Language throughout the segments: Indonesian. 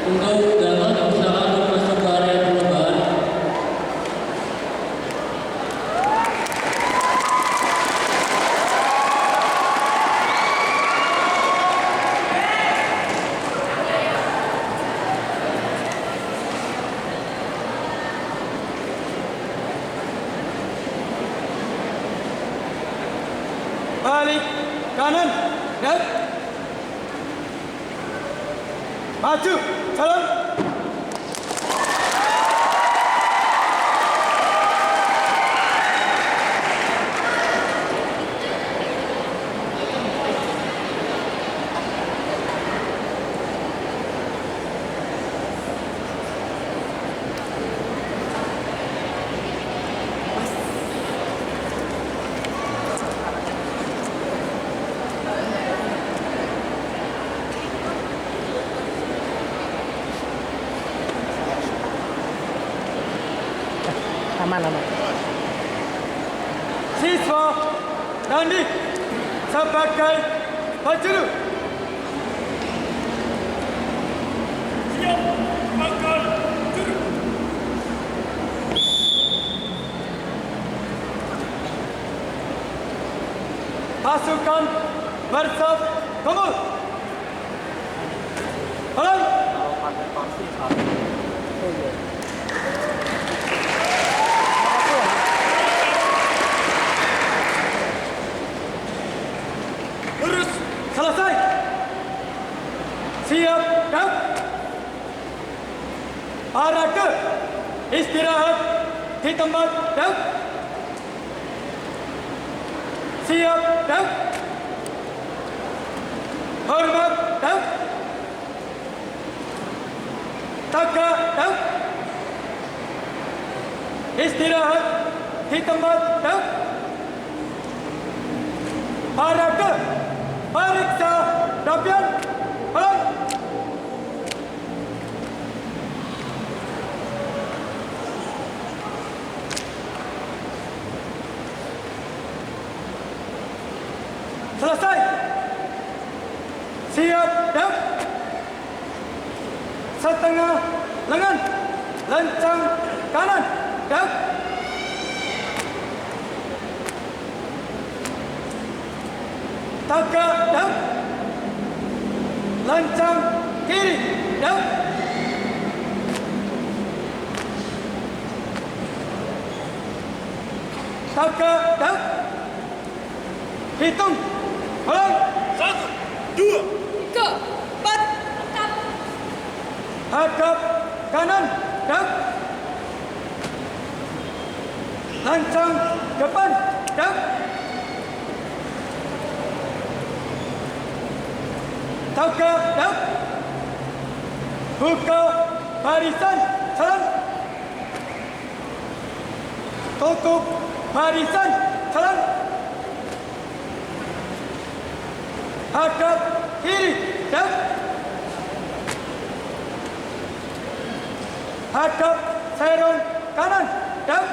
Untuk Gatot, silakan untuk masuk ke area perlombaan. Balik kanan, dan maju, jalan. Aman. Siswa Dandi sebagai penjuru. Siap, bakal juru. Pasukan bersaf kumpul. Tolong. Lurus, selesai. Siap, dan arahke istirahat di tempat, dan siap, dan hormat, dan tegak, dan istirahat di tempat, dan arahke periksa dapian, tolong. Selesai. Siap, dan setengah lengan, lencang kanan, dan tegak, dan lencang kiri, dan tegak, dan hitung, tolong. 1, 2, 3, 4, angkat. hadap kanan, dan lancang depan, dan tegak, dan buka barisan, jalan. Tutup barisan, jalan. Hadap kiri, dan hadap serong kanan, dan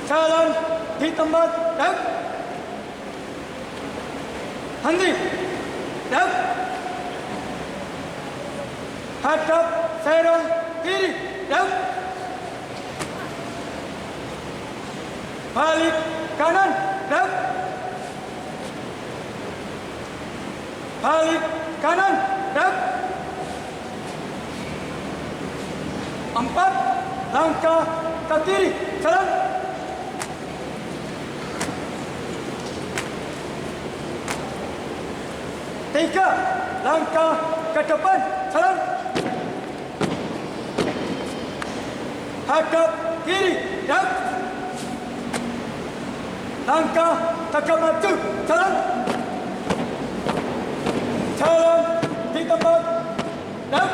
jalan di tempat, dan henti, dan hadap serong kiri, dan balik kanan, dan balik kanan, dan 4 langkah ke kiri, jalan. Tiga langkah ke depan, jalan. Hadap kiri, dan langkah tegak maju, jalan. Jalan di tempat, dan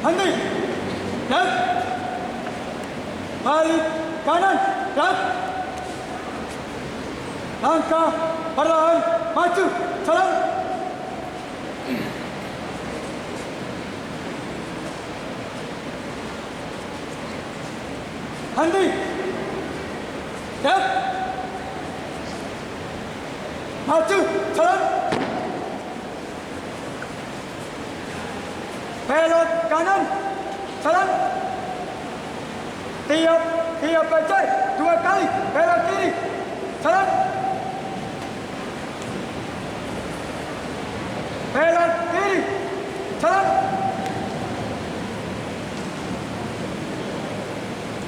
henti, dan balik kanan, dan langkah perlahan maju, jalan. Henti, dan maju, jalan. belok kanan, jalan. Tiap pacar 2 kali, belok kiri, jalan. Belok kiri, jalan.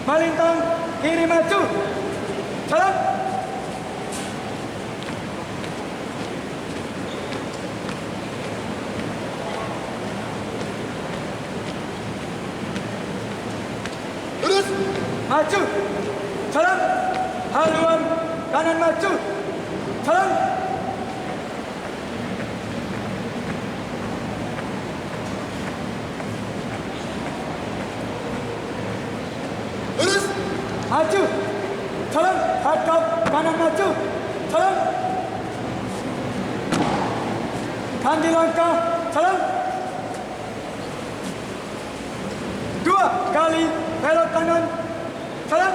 Melintang kiri maju, jalan. Lurus. Maju, jalan. Haluan kanan maju, jalan. Lurus. Maju, jalan. Hadap kanan maju, jalan. Kaki langkah, jalan. 2 kali belok kanan, jalan.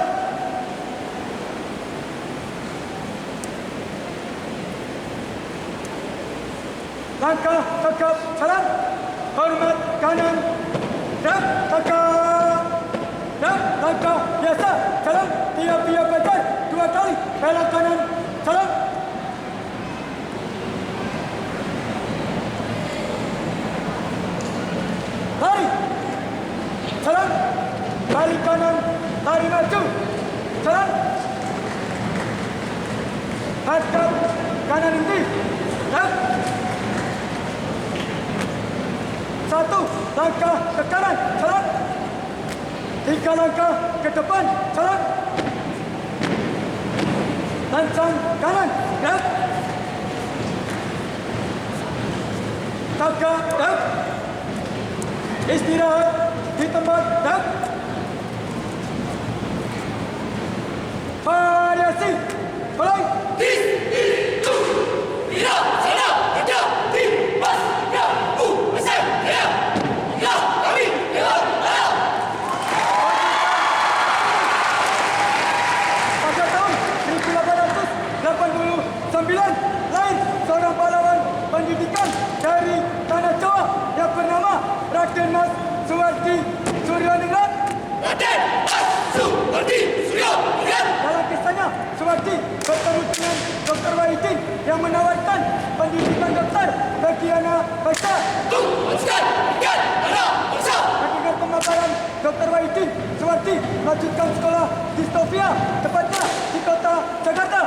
Langkah tegap, jalan. Hormat kanan, dan tegap. Dan langkah biasa, jalan. Tiap pacar 2 kali belok kanan, jalan. Lari, jalan. Balik kanan, lari maju, jalan. Hadap kanan inti, dan 1 langkah ke kanan, jalan. 3 langkah ke depan, jalan. Lancang kanan, dan tegak, dan istirahat di tempat, dan variasi, mulai. Pada tahun 1889, lahir seorang pahlawan pendidikan dari Tanah Jawa yang bernama Raden Mas Suwardi Suryaningrat. Dalam kisahnya, Suwardi bertemu dengan Dr. Wahidin yang menawarkan pendidikan dokter bagi anak bangsa. Mendengar pemaparan Dr. Wahidin, Suwardi melanjutkan sekolah di Sofia, tepatnya di kota Jakarta.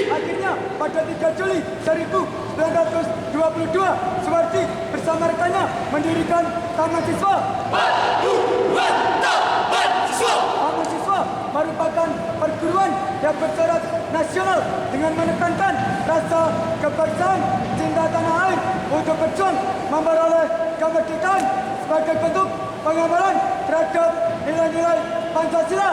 Akhirnya, pada 3 Juli 1922, Suwardi bersama rekannya mendirikan Taman Siswa. Taman Siswa merupakan perguruan yang bersyarat nasional dengan menekankan rasa kebangsaan, cinta tanah air untuk berjuang memperoleh kemerdekaan sebagai bentuk pengamalan terhadap nilai-nilai Pancasila.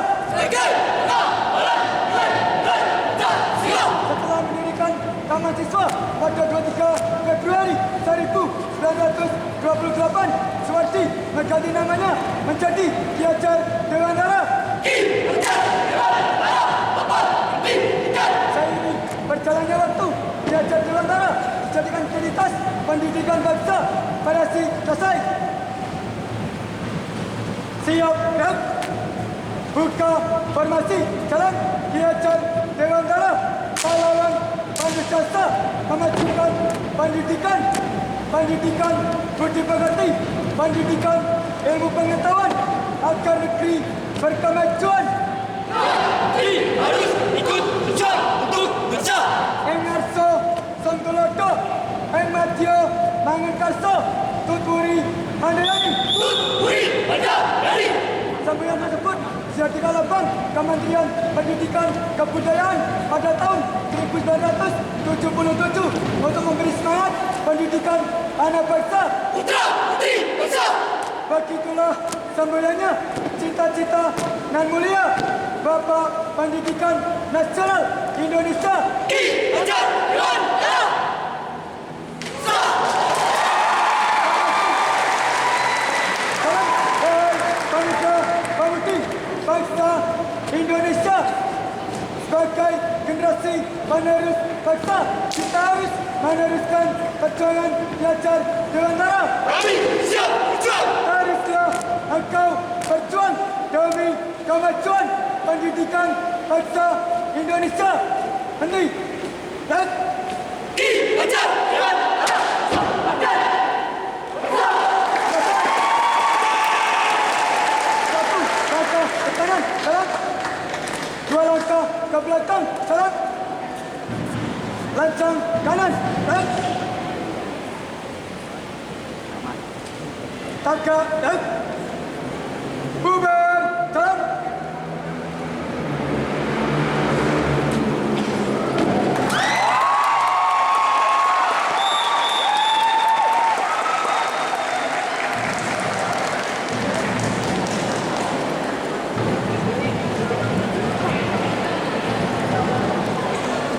Setelah mendirikan Taman Siswa pada 23 Februari 1928, Suwardi mengganti namanya menjadi Ki Hajar Dewantara. Seiring berjalannya waktu, Ki Hajar Dewantara dijadikan prioritas pendidikan bangsa pada selesai. Siap, gerak. Buka formasi, jalan. Ki Hajar Dewantara, pahlawan pancasila, memajukan pendidikan, pendidikan budi pekerti, pendidikan ilmu pengetahuan agar negeri berkemajuan. Negeri harus ikut berjuang untuk bangsa. Engarso Sontulodo, Enmadio Mangunkarso, Tuturi Handayani. Sambutan tersebut sudah dikalabang Kementerian Pendidikan Kebudayaan pada tahun 1977 untuk memberi semangat pendidikan anak bangsa. Putra putri bangsa. Begitulah sambutannya cita-cita nan mulia Bapak Pendidikan Nasional Indonesia. Ki Hajar Dewantara. Bangsa Indonesia sebagai generasi penerus bangsa, kita harus meneruskan perjuangan belajar dengan darah. Kami siap berjuang. Haruslah engkau berjuang demi kemajuan pendidikan bangsa Indonesia. Hendi. Dan Dihajar dengan satu langkah ke kanan, salam. Dua langkah ke belakang, salam. Lancang kanan, salam. Tagak, dan